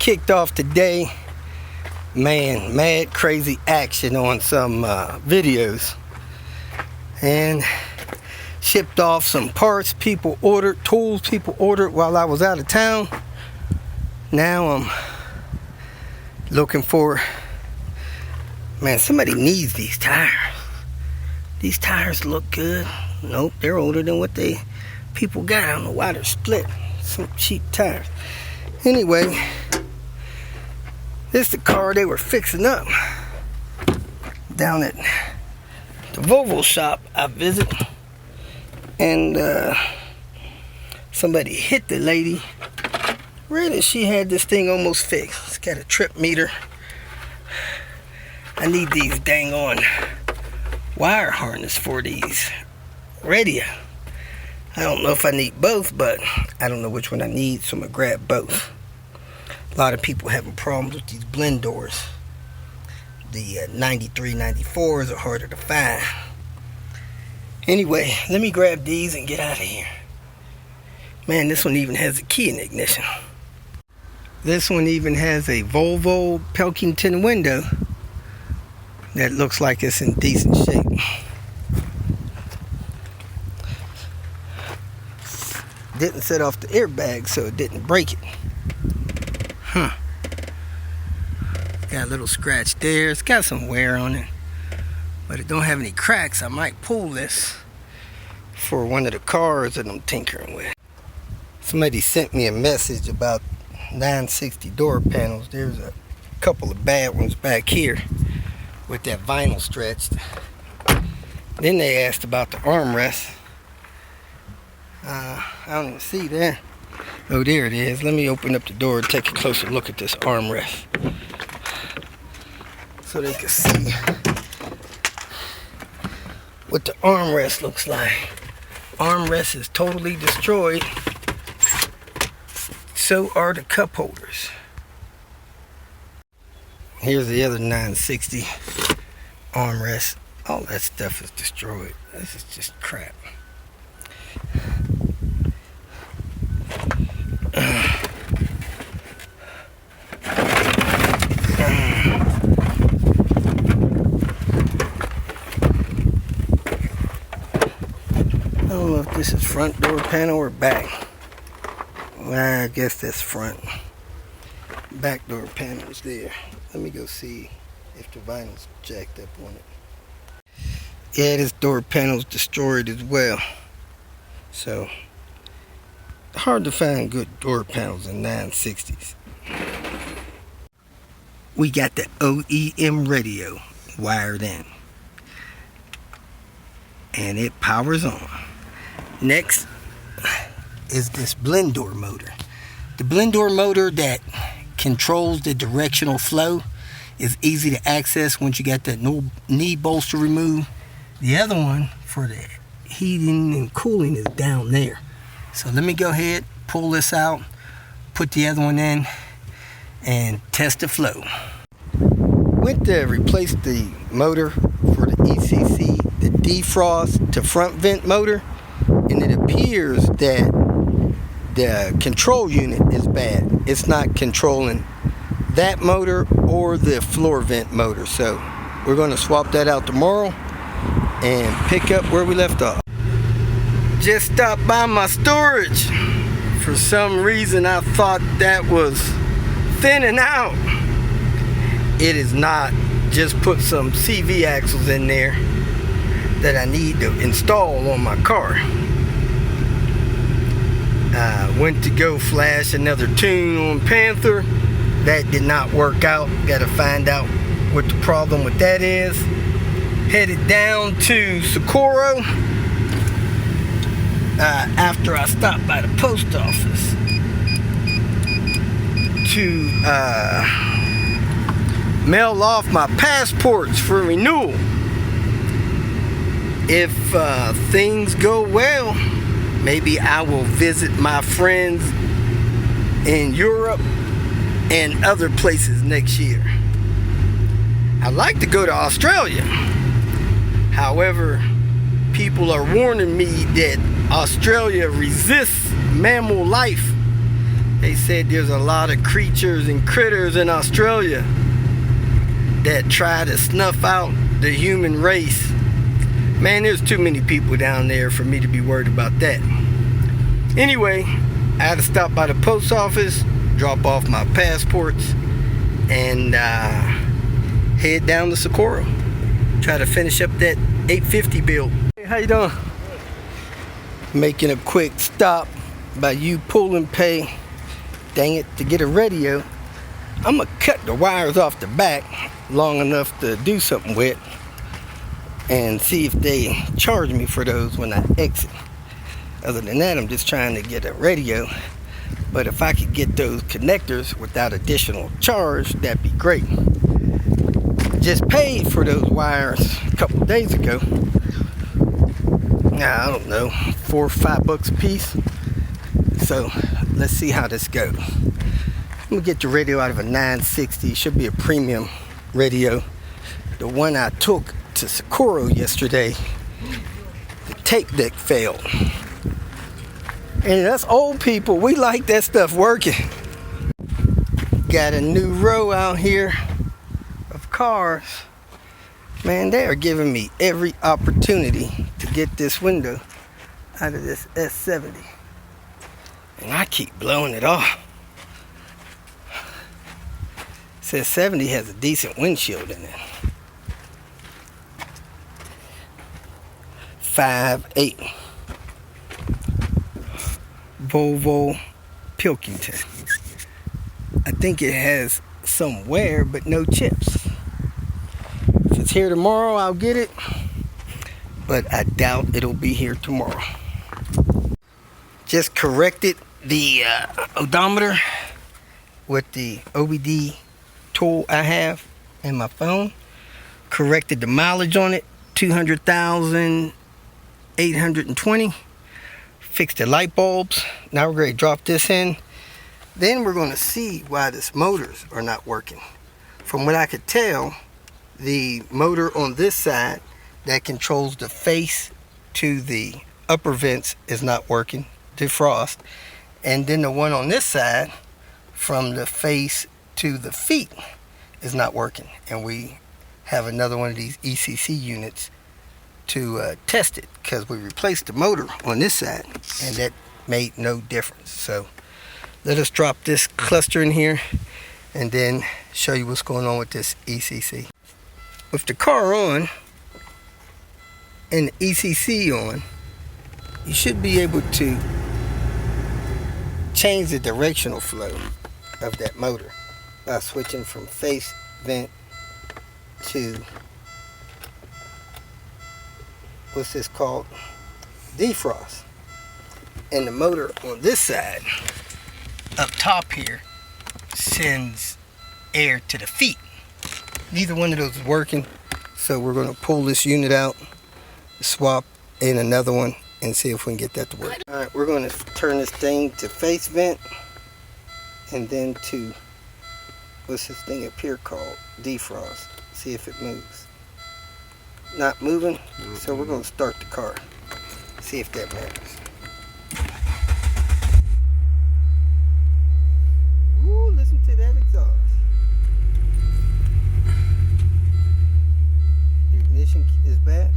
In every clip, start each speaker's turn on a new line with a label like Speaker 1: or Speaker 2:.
Speaker 1: kicked off today. Man, mad crazy action on some videos, and shipped off some parts people ordered, tools people ordered while I was out of town. Now I'm looking for, man, somebody needs these tires. These tires look good. Nope, they're older than what people got. I don't know why they're split. Some cheap tires. Anyway, this is the car they were fixing up down at the Volvo shop I visit, and somebody hit the lady right as she had this thing almost fixed. It's got a trip meter. I need these dang on wire harness for these radio. I don't know if I need both, but I don't know which one I need, so I'm gonna grab both. A lot of people having problems with these blend doors. The 93, 94s are harder to find. Anyway, let me grab these and get out of here. Man, this one even has a key in the ignition. This one even has a Volvo Pilkington window that looks like it's in decent shape. Didn't set off the airbag, so it didn't break it. Got a little scratch there. It's got some wear on it, but it don't have any cracks. I might pull this for one of the cars that I'm tinkering with. Somebody sent me a message about 960 door panels. There's a couple of bad ones back here with that vinyl stretched. Then they asked about the armrest. I don't even see that. Oh, there it is. Let me open up the door and take a closer look at this armrest so they can see what the armrest looks like. Armrest is totally destroyed. So are the cup holders. Here's the other 960 armrest. All that stuff is destroyed. This is just crap. I don't know if this is front door panel or back. Well, I guess that's front. Back door panel is there. Let me go see if the vinyl's jacked up on it. Yeah, this door panel's destroyed as well. So, hard to find good door panels in 960s. We got the OEM radio wired in, and it powers on. Next is this blend door motor. The blend door motor that controls the directional flow is easy to access once you got that knee bolster removed. The other one for the heating and cooling is down there. So let me go ahead, pull this out, put the other one in, and test the flow. Went to replace the motor for the ECC, the defrost to front vent motor, and it appears that the control unit is bad. It's not controlling that motor or the floor vent motor. So we're going to swap that out tomorrow and pick up where we left off. Just stopped by my storage. For some reason I thought that was thinning out. It is not. Just put some CV axles in there that I need to install on my car. Went to go flash another tune on Panther. That did not work out. Got to find out what the problem with that is. Headed down to Socorro after I stopped by the post office to mail off my passports for renewal. If things go well, maybe I will visit my friends in Europe and other places next year. I'd like to go to Australia. However, people are warning me that Australia resists mammal life They said there's a lot of creatures and critters in Australia that try to snuff out the human race. Man, there's too many people down there for me to be worried about that. Anyway, I had to stop by the post office, drop off my passports, and head down to Socorro. Try to finish up that 850 build. Hey, how you doing? Making a quick stop by you pull and pay, dang it, to get a radio. I'm gonna cut the wires off the back long enough to do something with and see if they charge me for those when I exit. Other than that, I'm just trying to get a radio. But if I could get those connectors without additional charge, that'd be great. Just paid for those wires a couple days ago. I don't know, $4 or $5 a piece. So let's see how this goes. I'm gonna get the radio out of a 960. It should be a premium radio. The one I took to Socorro yesterday, the tape deck failed. And us old people, we like that stuff working. Got a new row out here of cars. Man, they are giving me every opportunity to get this window out of this S70. And I keep blowing it off. It says 70 has a decent windshield in it. 5.8. Volvo Pilkington. I think it has some wear but no chips. If it's here tomorrow, I'll get it, but I doubt it'll be here tomorrow. Just corrected the odometer with the OBD tool I have in my phone. Corrected the mileage on it, 200,820. Fixed the light bulbs. Now we're going to drop this in. Then we're going to see why this motors are not working. From what I could tell, the motor on this side that controls the face to the upper vents is not working, defrost. And then the one on this side from the face to the feet is not working. And we have another one of these ECC units to test it, because we replaced the motor on this side and that made no difference. So let us drop this cluster in here and then show you what's going on with this ECC. With the car on and the ECC on, you should be able to change the directional flow of that motor by switching from face vent to, what's this called, defrost. And the motor on this side up top here sends air to the feet. Neither one of those is working, so we're going to pull this unit out, swap in another one, and see if we can get that to work. Alright, we're going to turn this thing to face vent and then to, what's this thing up here called, defrost. See if it moves. Not moving, so we're going to start the car, see if that matters. Ooh, listen to that exhaust. The ignition is back.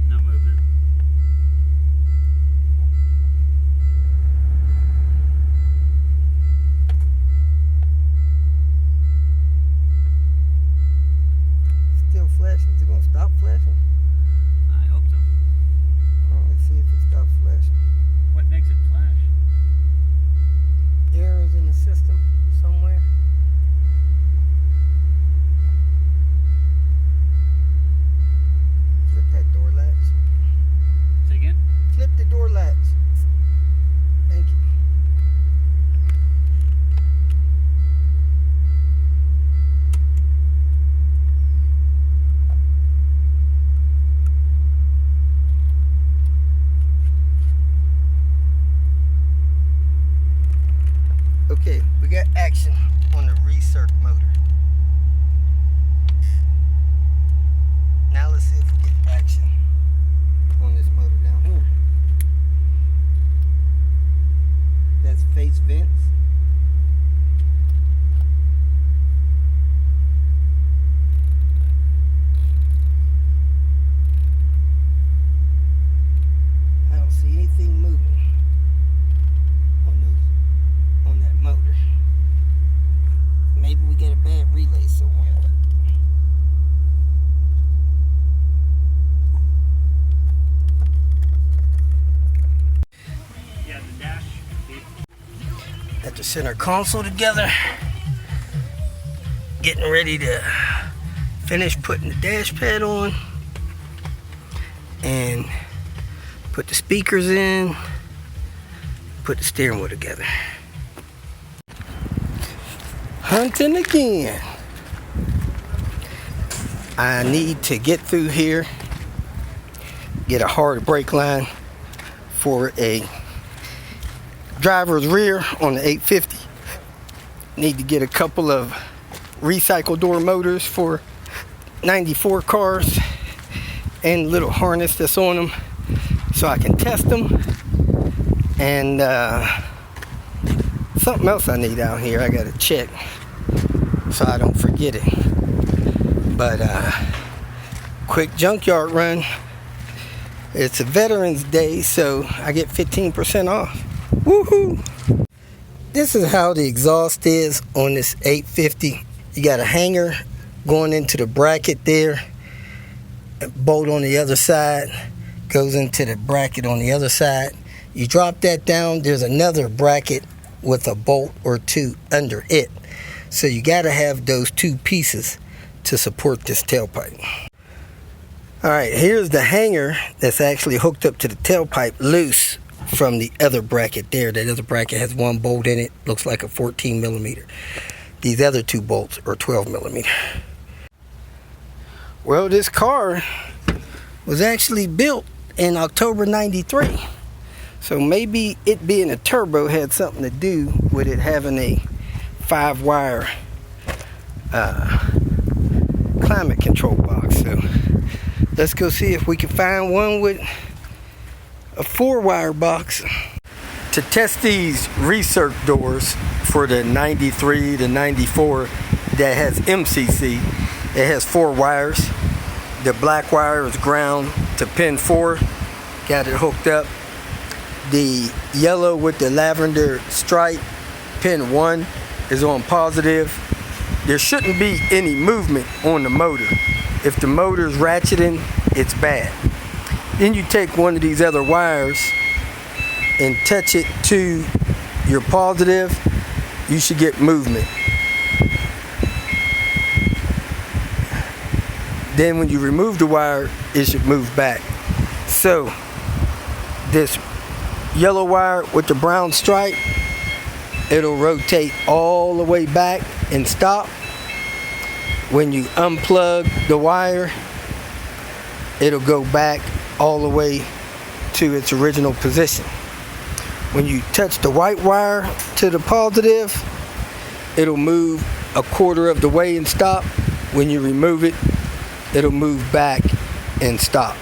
Speaker 2: No movement.
Speaker 1: Still flashing. Is it going to stop flashing?
Speaker 2: I hope so.
Speaker 1: Well, let's see if it stops flashing.
Speaker 2: What makes it flash?
Speaker 1: Errors in the system somewhere. Flip that door latch.
Speaker 2: Say again?
Speaker 1: Flip the door latch. Thank you. Okay, we got action on the recirc motor. Now let's see if we get action on this motor down here. Got the center console together. Getting ready to finish putting the dash pad on and put the speakers in, put the steering wheel together. Hunting again. I need to get through here, get a hard brake line for a driver's rear on the 850. Need to get a couple of recycle door motors for 94 cars and a little harness that's on them so I can test them. And something else I need out here I gotta check so I don't forget it. But quick junkyard run. It's a Veterans Day, so I get 15% off. Woohoo! This is how the exhaust is on this 850. You got a hanger going into the bracket there. A bolt on the other side goes into the bracket on the other side. You drop that down, there's another bracket with a bolt or two under it. So you got to have those two pieces to support this tailpipe. Alright, here's the hanger that's actually hooked up to the tailpipe loose from the other bracket there. That other bracket has one bolt in it, looks like a 14 millimeter. These other two bolts are 12 millimeter. Well, this car was actually built in October 93. So maybe it being a turbo had something to do with it having a 5-wire climate control box. So let's go see if we can find one with a 4-wire box. To test these recirc doors for the 93 to 94 that has MCC, it has 4 wires. The black wire is ground to pin 4, got it hooked up. The yellow with the lavender stripe, pin 1, is on positive. There shouldn't be any movement on the motor. If the motor is ratcheting, it's bad. Then you take one of these other wires and touch it to your positive, you should get movement. Then when you remove the wire, it should move back. So this yellow wire with the brown stripe, it'll rotate all the way back and stop. When you unplug the wire, it'll go back all the way to its original position. When you touch the white wire to the positive, it'll move a quarter of the way and stop. When you remove it, it'll move back and stop.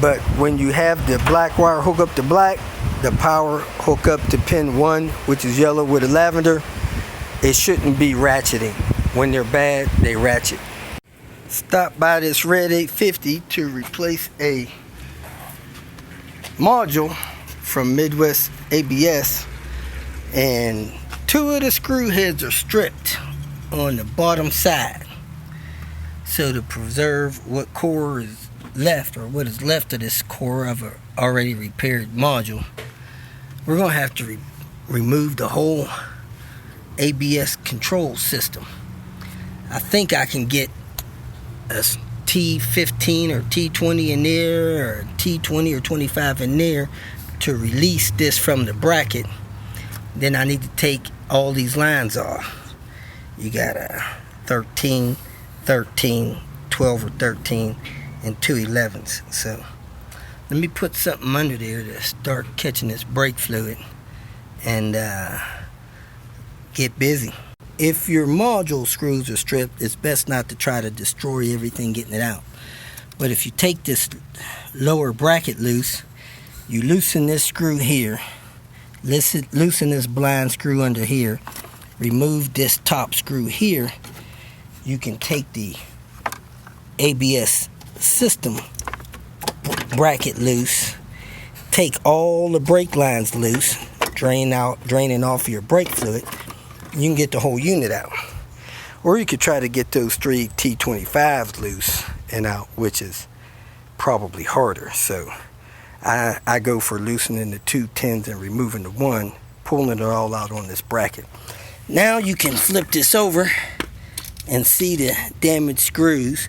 Speaker 1: But when you have the black wire hook up to black, the power hook up to pin 1, which is yellow with a lavender, it shouldn't be ratcheting. When they're bad, they ratchet. Stopped by this red 850 to replace a module from Midwest ABS, and 2 of the screw heads are stripped on the bottom side. So to preserve what core is left, or what is left of this core of a already repaired module, we're going to have to remove the whole ABS control system. I think I can get a T15 or T20 in there, or T20 or 25 in there to release this from the bracket. Then I need to take all these lines off. You got a 13, 13, 12 or 13, and 2 11s. So let me put something under there to start catching this brake fluid and get busy. If your module screws are stripped, it's best not to try to destroy everything getting it out. But if you take this lower bracket loose, you loosen this screw here, loosen this blind screw under here, remove this top screw here, you can take the ABS system bracket loose, take all the brake lines loose, draining off your brake fluid. You can get the whole unit out. Or you could try to get those 3 T25s loose and out, which is probably harder. So I go for loosening the 2 10s and removing the 1 pulling it all out on this bracket. Now you can flip this over and see the damaged screws,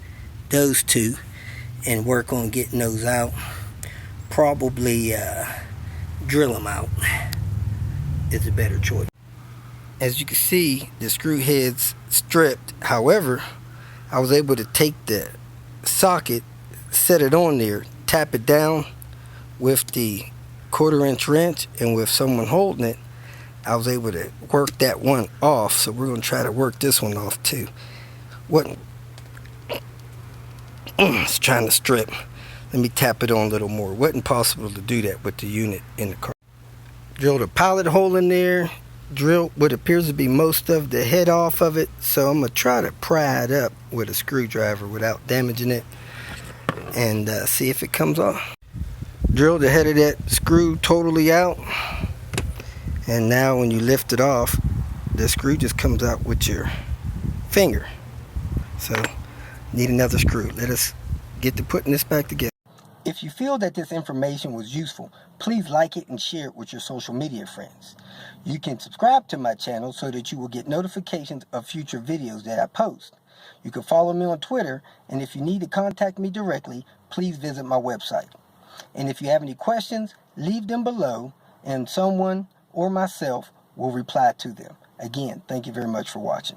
Speaker 1: those two, and work on getting those out. Probably drill them out is a better choice. As you can see, the screw head's stripped. However, I was able to take the socket, set it on there, tap it down with the 1/4-inch wrench, and with someone holding it, I was able to work that one off. So we're going to try to work this one off too. It's trying to strip. Let me tap it on a little more. Wasn't possible to do that with the unit in the car. Drilled a pilot hole in there. Drilled what appears to be most of the head off of it. So I'm going to try to pry it up with a screwdriver without damaging it, and see if it comes off. Drilled the head of that screw totally out, and now when you lift it off, the screw just comes out with your finger. So need another screw. Let us get to putting this back together. If you feel that this information was useful, please like it and share it with your social media friends. You can subscribe to my channel so that you will get notifications of future videos that I post. You can follow me on Twitter, and if you need to contact me directly, please visit my website. And if you have any questions, leave them below, and someone or myself will reply to them. Again, thank you very much for watching.